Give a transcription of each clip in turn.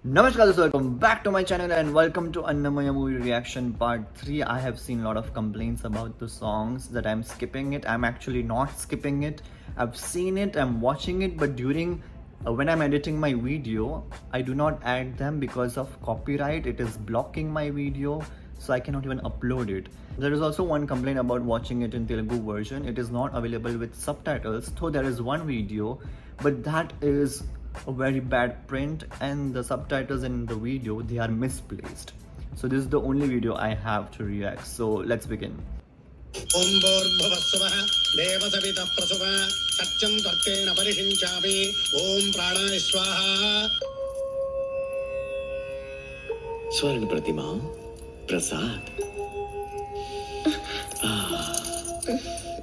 Namaskar, doस्तों, welcome back to my channel and welcome to Annamaya movie reaction part 3. I have seen a lot of complaints about the songs that I'm skipping it. I'm actually not skipping it. I've seen it, I'm watching it, but during when I'm editing my video, I do not add them because of copyright. It is blocking my video, so I cannot even upload it. There is also one complaint about watching it in Telugu version. It is not available with subtitles, though there is one video, but that is a very bad print and the subtitles in the video, they are misplaced. So this is the only video I have to react. So let's begin. ओम भूर्भुवस्सुवः देवसवितः प्रसुवः सत्यं कर्तेन परिषिञ्चामि ओम प्राणाय स्वाहा। स्वर्ण प्रतिमा प्रसाद।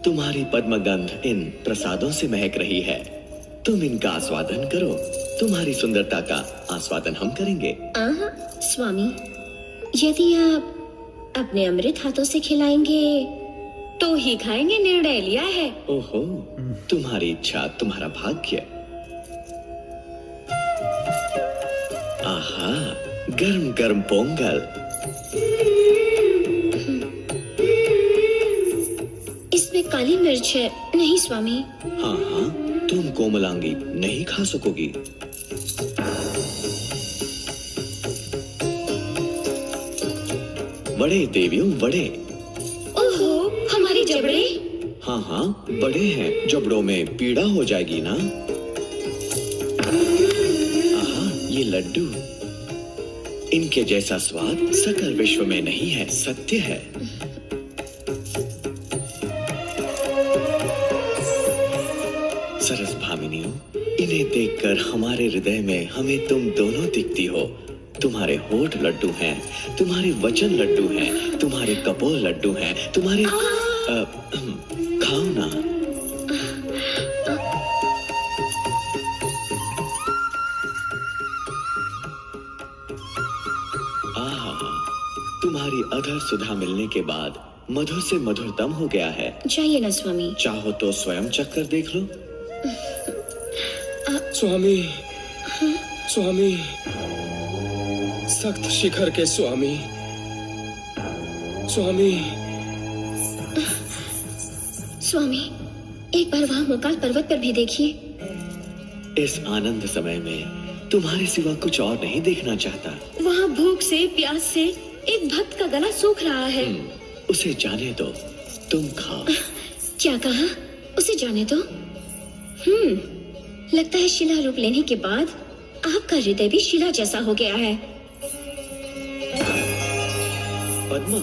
तुम्हारी पद्मगंध इन प्रसादों से महक रही है। तुम इनका आस्वादन करो। तुम्हारी सुंदरता का आस्वादन हम करेंगे। स्वामी, यदि आप अपने अमृत हाथों से खिलाएंगे तो ही खाएंगे, निर्णय लिया है। ओहो, तुम्हारी इच्छा तुम्हारा भाग्य। आहा, गरम गरम पोंगल। इसमें काली मिर्च है। नहीं स्वामी। हाँ हाँ, तुम कोमलांगी नहीं खा सकोगी। बड़े देवियों बड़े। ओहो, हमारी जबड़े। हाँ हाँ, बड़े हैं। जबड़ों में पीड़ा हो जाएगी ना। आहा, ये लड्डू, इनके जैसा स्वाद सकल विश्व में नहीं है, सत्य है। सरस भामिनियों, इन्हें देखकर हमारे हृदय में हमें तुम दोनों दिखती हो। तुम्हारे होठ लड्डू हैं, तुम्हारे वचन लड्डू हैं, तुम्हारे कपोल लड्डू हैं, तुम्हारे खाओ ना। तुम्हारी अधर सुधा मिलने के बाद मधुर से मधुरतम हो गया है। जाइए ना स्वामी। चाहो तो स्वयं चखकर देख लो। स्वामी, स्वामी, सख्त शिखर के स्वामी, स्वामी। स्वामी, एक बार वहाँ मोकाल पर्वत पर भी देखिए। इस आनंद समय में तुम्हारे सिवा कुछ और नहीं देखना चाहता। वहाँ भूख से, प्यास से एक भक्त का गला सूख रहा है। उसे जाने दो, तुम खाओ। क्या कहा? उसे जाने दो। लगता है शिला रूप लेने के बाद आपका हृदय भी शिला जैसा हो गया है। पद्मा,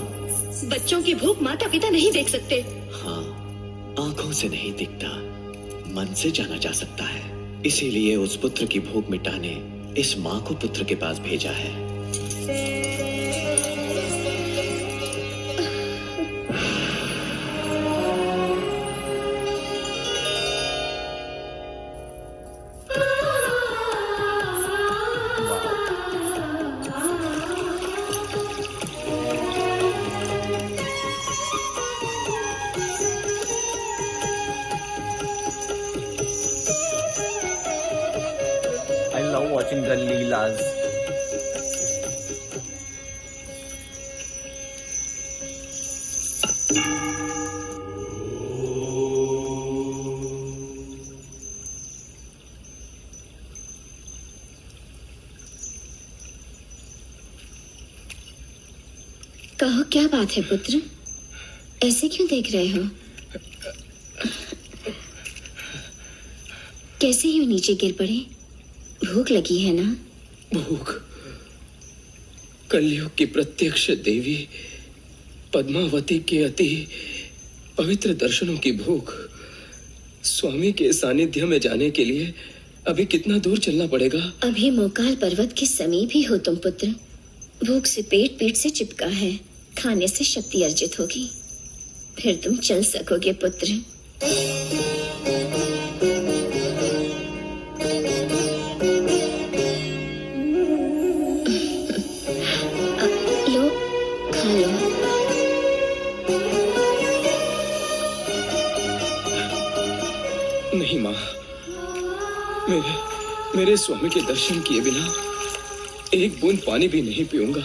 बच्चों की भूख माता पिता नहीं देख सकते। हाँ, आंखों से नहीं दिखता, मन से जाना जा सकता है। इसीलिए उस पुत्र की भूख मिटाने इस माँ को पुत्र के पास भेजा है। I love watching the Leelas. कहो, क्या बात है पुत्र? ऐसे क्यों देख रहे हो? कैसे यूं नीचे गिर पड़े? भूख लगी है ना? भूख, कलयुग की प्रत्यक्ष देवी पद्मावती के अति पवित्र दर्शनों की भूख। स्वामी के सानिध्य में जाने के लिए अभी कितना दूर चलना पड़ेगा? अभी मोकाल पर्वत के समीप ही हो तुम पुत्र। भूख से पेट पीठ से चिपका है। खाने से शक्ति अर्जित होगी, फिर तुम चल सकोगे पुत्र। लो, खा लो। नहीं माँ, मेरे स्वामी के दर्शन किए बिना एक बूंद पानी भी नहीं पीऊंगा।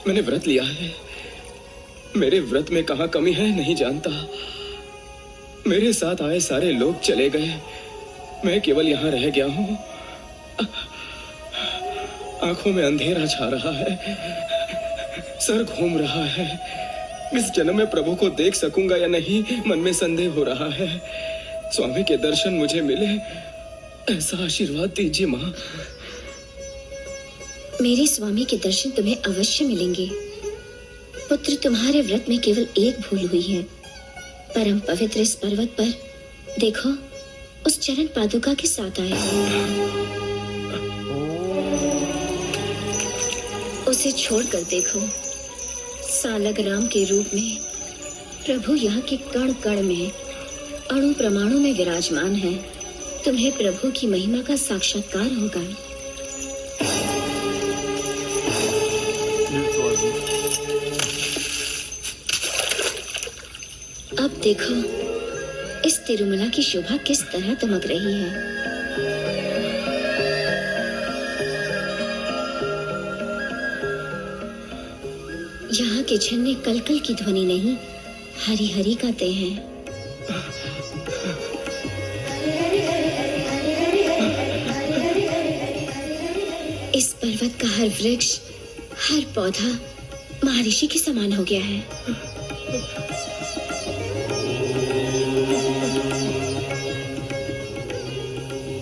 मैंने व्रत लिया है। मेरे व्रत में कहाँ कमी है नहीं जानता। मेरे साथ आए सारे लोग चले गए, मैं केवल यहाँ रह गया हूँ। आंखों में अंधेरा छा रहा है, सर घूम रहा है। इस जन्म में प्रभु को देख सकूंगा या नहीं, मन में संदेह हो रहा है। स्वामी के दर्शन मुझे मिले, ऐसा आशीर्वाद दीजिए माँ। मेरे स्वामी के दर्शन तुम्हें अवश्य मिलेंगे पुत्र। तुम्हारे व्रत में केवल एक भूल हुई है। परम पवित्र इस पर्वत पर देखो, उस चरण पादुका के साथ आया उसे छोड़कर देखो। सालग राम के रूप में प्रभु यहाँ के कण कण में, अणु प्रमाणु में विराजमान है। तुम्हें प्रभु की महिमा का साक्षात्कार होगा। अब देखो इस तिरुमला की शोभा किस तरह दमक रही है। यहाँ के झरने कलकल की ध्वनि नहीं, हरी हरी गाते हैं। इस पर्वत का हर वृक्ष, हर पौधा महर्षि के समान हो गया है।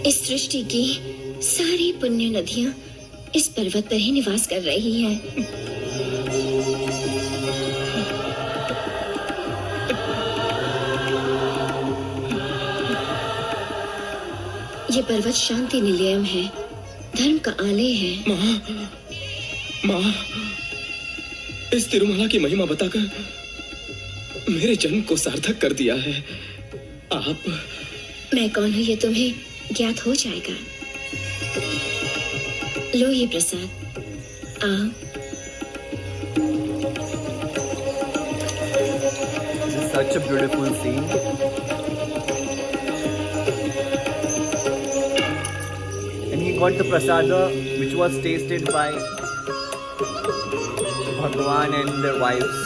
इस सृष्टि की सारी पुण्य नदियां इस पर्वत पर ही निवास कर रही हैं। ये पर्वत शांति निलयम है, धर्म का आलय है। माँ, इस तिरुमला की महिमा बताकर मेरे जन्म को सार्थक कर दिया है। आप मैं कौन हूँ ये तुम्हें ज्ञात हो जाएगा। लो ये प्रसाद। Such a beautiful scene. And he got the prasada which was tasted by Bhagwan and their wives.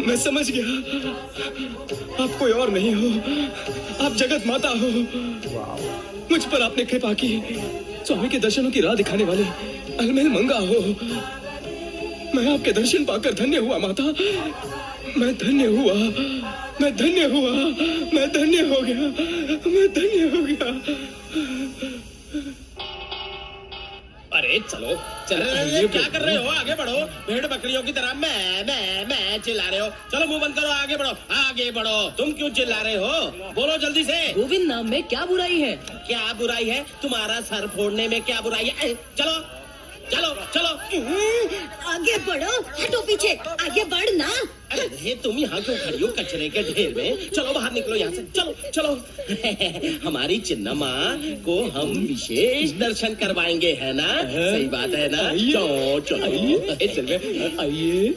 मैं समझ गया। आप कोई और नहीं हो, आप जगत माता हो। मुझ पर आपने कृपा की। स्वामी के दर्शनों की राह दिखाने वाले अलमेल मंगा हो। मैं आपके दर्शन पाकर धन्य हुआ माता। मैं धन्य हुआ, मैं धन्य हुआ, मैं धन्य हो गया, मैं धन्य हो गया। अरे चलो चलो, क्या कर रहे हो? आगे बढ़ो। भेड़ बकरियों की तरह मैं चिल्ला रहे हो। चलो मुंह बंद करो, आगे बढ़ो, आगे बढ़ो। तुम क्यों चिल्ला रहे हो? बोलो जल्दी से। गोविंद नाम में क्या बुराई है? क्या बुराई है? तुम्हारा सर फोड़ने में क्या बुराई है? चलो चलो चलो, आगे बढ़ो, हटो पीछे, आगे बढ़ ना। अरे तुम यहाँ क्यों खड़ी हो कचरे के ढेर में? चलो बाहर निकलो यहाँ से, चलो चलो। हमारी चिन्नम्मा को हम विशेष दर्शन करवाएंगे, है ना? सही बात है ना? चलो चलो आइए।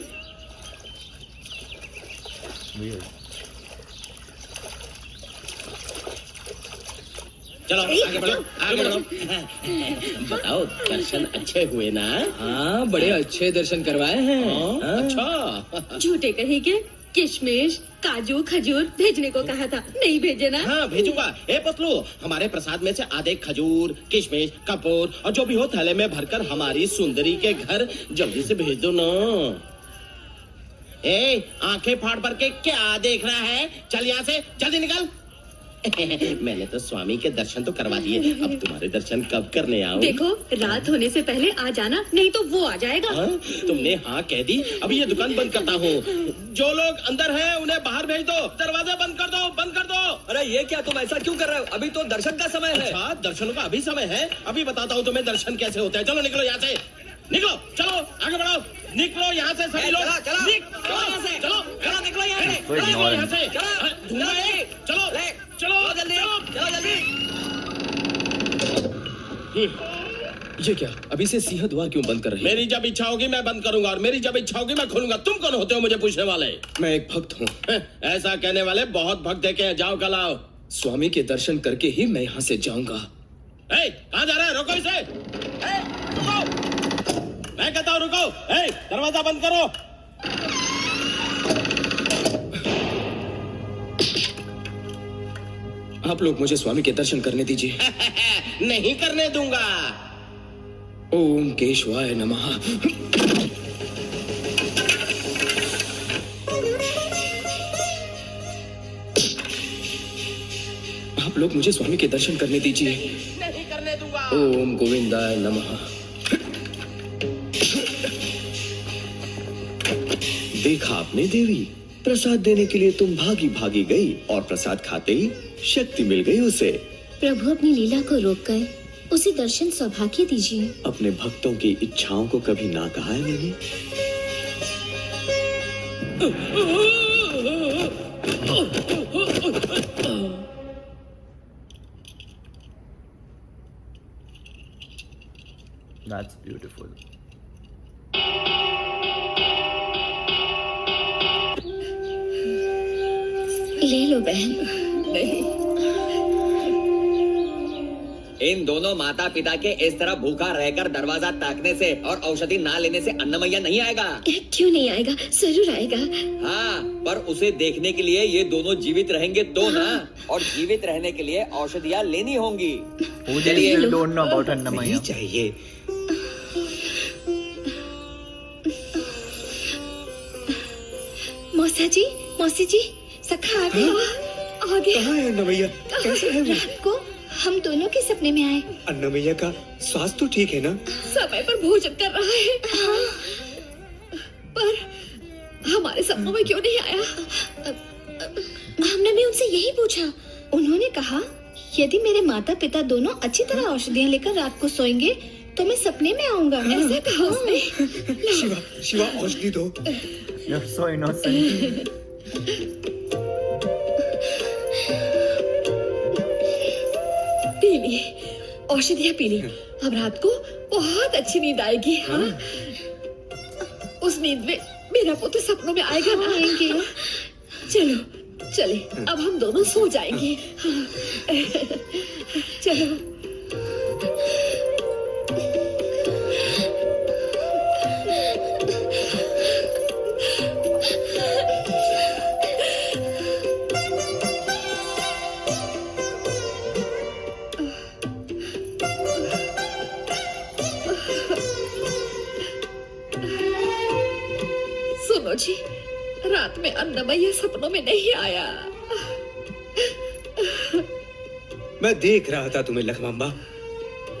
चलो आगे बढ़ो, आगे बढ़ो। बताओ दर्शन अच्छे हुए ना? हाँ, बड़े अच्छे दर्शन करवाए हैं। अच्छा। झूठे कहीं के किशमिश काजू खजूर भेजने को कहा था, नहीं भेजे ना? हाँ भेजूंगा। ए पतलू, हमारे प्रसाद में से आधे खजूर, किशमिश, कपूर और जो भी हो थैले में भरकर हमारी सुंदरी के घर जल्दी से भेज दो ना। ए, आंखें फाड़ भर के क्या देख रहा है? चल यहाँ से, जल्दी निकल। मैंने तो स्वामी के दर्शन तो करवा दिए, अब तुम्हारे दर्शन कब करने आऊं? देखो रात होने से पहले आ जाना, नहीं तो वो आ जाएगा। हाँ? तुमने हाँ कह दी, अभी ये दुकान बंद करता हूँ। जो लोग अंदर हैं उन्हें बाहर भेज दो, दरवाजा बंद कर दो, बंद कर दो। अरे ये क्या, तुम ऐसा क्यों कर रहे हो? अभी तो दर्शन का समय है। अच्छा दर्शनों का अभी समय है, अभी बताता हूँ तुम्हें दर्शन कैसे होते हैं। चलो निकलो यहाँ से, निकलो, चलो आगे बढ़ो, निकलो यहाँ से सभी लोग, चलो चलो यहाँ से, चलो चलो निकलो यहाँ से, कोई निकलो यहाँ से, चलो चलो चलो जल्दी, चलो जल्दी। ये क्या, अभी से सिंह द्वार क्यों बंद कर रही है? मेरी जब इच्छा होगी मैं बंद करूंगा और मेरी जब इच्छा होगी मैं खोलूंगा। तुम कौन होते हो मुझे पूछने वाले? मैं एक भक्त हूँ। ऐसा कहने वाले बहुत भक्त देखे हैं। जाओ कल आओ। स्वामी के दर्शन करके ही मैं यहाँ से जाऊंगा। कहाँ जा रहा है? रोको इसे। रुको, मैं कहता हूँ रुको। दरवाजा बंद करो। आप लोग मुझे स्वामी के दर्शन करने दीजिए। नहीं करने दूंगा। ओम केशवाय नमः। आप लोग मुझे स्वामी के दर्शन करने दीजिए। नहीं करने दूंगा। ओम गोविंदाय नमः। देखा आपने देवी, प्रसाद देने के लिए तुम भागी भागी गई और प्रसाद खाते ही शक्ति मिल गई उसे। प्रभु अपनी लीला को रोककर उसे दर्शन सौभाग्य दीजिए। अपने भक्तों की इच्छाओं को कभी ना कहा है मैंने। That's beautiful. ले लो बहन। इन दोनों माता पिता के इस तरह भूखा रहकर दरवाजा ताकने से और औषधि ना लेने से अन्नमैया नहीं आएगा। क्यों नहीं आएगा? जरूर आएगा। हाँ, पर उसे देखने के लिए ये दोनों जीवित रहेंगे तो ना, और जीवित रहने के लिए औषधियाँ लेनी होंगी। Who still don't know about Annamaya? चाहिए। मौसी जी, सखा आ गए। आ गए। कहाँ है अन्नमैया? कैसे है वो? रात को हम दोनों के सपने में आए। अन्नमैया का स्वास्थ्य तो ठीक है ना? समय पर भोजन कर रहा है। हाँ। पर हमारे सपनों में क्यों नहीं आया? हमने भी उनसे यही पूछा। उन्होंने कहा यदि मेरे माता पिता दोनों अच्छी तरह औषधियाँ लेकर रात को सोएंगे तो मैं सपने में आऊंगा। ऐसा कहा उसने। शिवा औषधि दो। You're so innocent. पी ली औषधियाँ, पी ली। अब रात को बहुत अच्छी नींद आएगी। हाँ, उस नींद में मेरा पुत्र सपनों में आएगा ना? आएंगे। चलो चले, अब हम दोनों सो जाएंगे। हाँ। चलो। सुनो जी, रात में अन्नमैया सपनों में नहीं आया। मैं देख रहा था तुम्हें लखमांबा,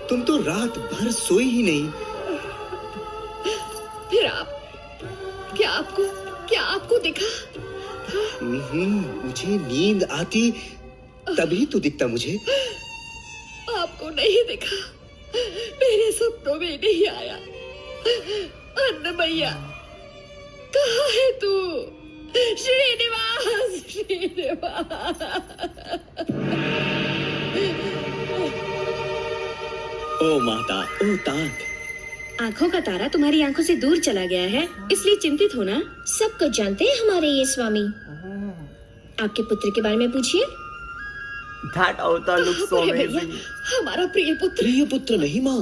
तुम तो रात भर सोई ही नहीं। फिर आप क्या आपको दिखा? मुझे नींद आती तभी तो दिखता मुझे। आपको नहीं दिखा, मेरे सपनों में नहीं आया। अन्नमैया कहाँ है तू? श्रीनिवास, श्रीनिवास। ओ माता, ओ तात। आंखों का तारा तुम्हारी आंखों से दूर चला गया है, इसलिए चिंतित होना। सब कुछ जानते हैं हमारे ये स्वामी। आपके पुत्र के बारे में पूछिए। That avatar looks so अरे भैया, amazing. हमारा प्रिय पुत्र। प्रिय पुत्र नहीं माँ,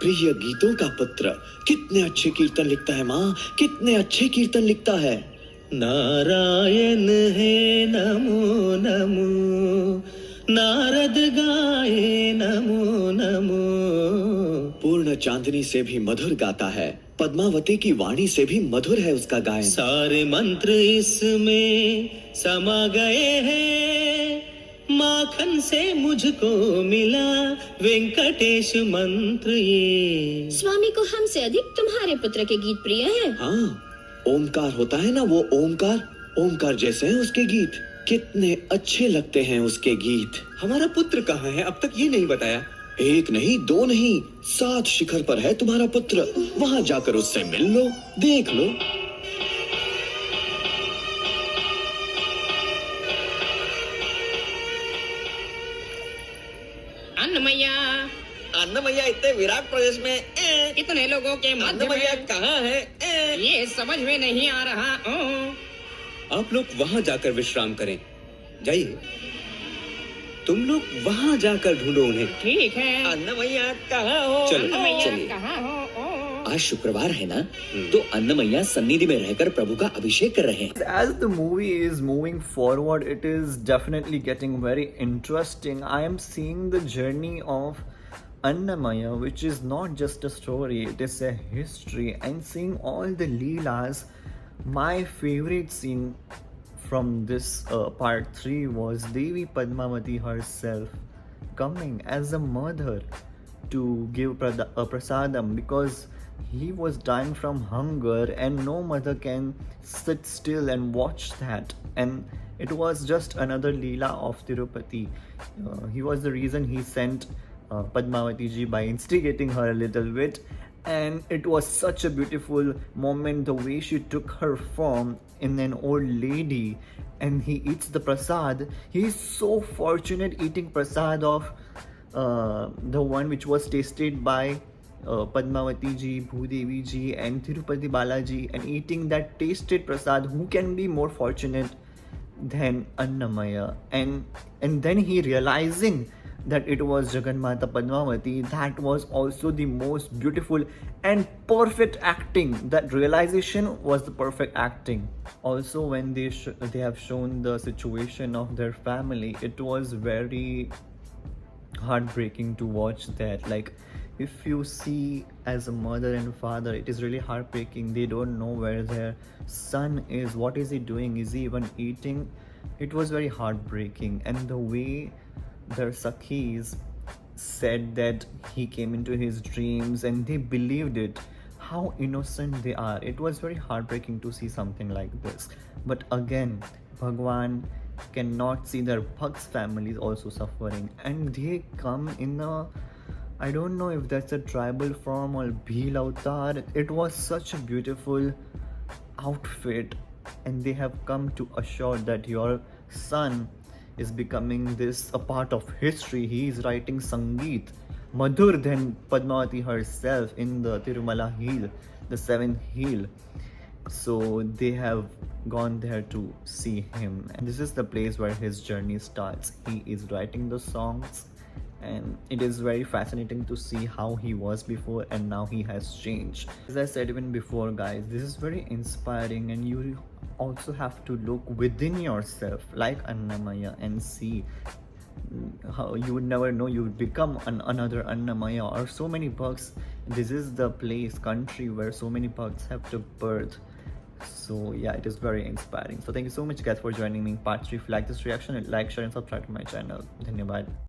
प्रिय गीतों का पुत्र। कितने अच्छे कीर्तन लिखता है माँ, कितने अच्छे कीर्तन लिखता है। नारायण है नमो नमो, नारद गाए नमो नमो। पूर्ण चांदनी से भी मधुर गाता है, पद्मावती की वाणी से भी मधुर है उसका गायन। सारे मंत्र इसमें समा गए हैं, माखन से मुझको मिला वेंकटेश मंत्र ये। स्वामी को हमसे अधिक तुम्हारे पुत्र के गीत प्रिय हैं। हाँ, ओमकार होता है ना, वो ओमकार जैसे हैं उसके गीत, कितने अच्छे लगते हैं उसके गीत। हमारा पुत्र कहाँ है, अब तक ये नहीं बताया। एक नहीं, दो नहीं, 7 शिखर पर है तुम्हारा पुत्र, वहां जाकर उससे मिल लो, देख लो। अन्नमैया इतने विराट प्रदेश में कितने लोगों के मध्य अन्नमैया में कहाँ है? ये समझ में नहीं आ रहा। आप लोग वहां जाकर विश्राम करें, जाइए। तुम लोग वहां जाकर ढूंढो उन्हें। ठीक है। अन्नमैया कहाँ हो? चलो, अन्नमैया चलिए। कहाँ हो? आज शुक्रवार है ना, तो अन्नमैया सन्निधि में रहकर प्रभु का अभिषेक कर रहे हैं। As the movie is moving forward, it is definitely getting very interesting. I am seeing the journey of Annamaya, which is not just a story, it is a history. And seeing all the Leelas, my favorite scene from this part 3 was Devi Padmavati herself coming as a mother to give prasadam, because he was dying from hunger and no mother can sit still and watch that. And it was just another Leela of Tirupati. He was the reason he sent Padmavati ji by instigating her a little bit. And it was such a beautiful moment, the way she took her form in an old lady and he eats the prasad. He is so fortunate eating prasad of the one which was tasted by Padmavati ji, Bhudevi ji and Tirupati Balaji, and eating that tasted prasad. Who can be more fortunate than Annamaya? And then he realizing that it was Jagannatha Padmavati, that was also the most beautiful and perfect acting. That realization was the perfect acting. Also, when they have shown the situation of their family, it was very heartbreaking to watch that. Like, if you see as a mother and father, it is really heartbreaking. They don't know where their son is, what is he doing, is he even eating? It was very heartbreaking. And the way their Sakhis said that he came into his dreams and they believed it, how innocent they are. It was very heartbreaking to see something like this. But again, Bhagwan cannot see their Bhakts families also suffering, and they come in a, I don't know if that's a tribal form or Bhil avatar. It was such a beautiful outfit, and they have come to assure that your son is becoming this a part of history. He is writing Sangeet, Madhur than Padmavati herself in the Tirumala Hill, the 7th hill. So they have gone there to see him, and this is the place where his journey starts. He is writing the songs, and it is very fascinating to see how he was before and now he has changed. As I said even before, guys, this is very inspiring, and you also have to look within yourself like Annamaya and see how you would never know you would become another Annamaya or so many bugs. This is the place, country where so many bugs have took birth. So yeah, it is very inspiring. So thank you so much guys for joining me in part 3. If you like this reaction, like, share and subscribe to my channel. Dhanyabad.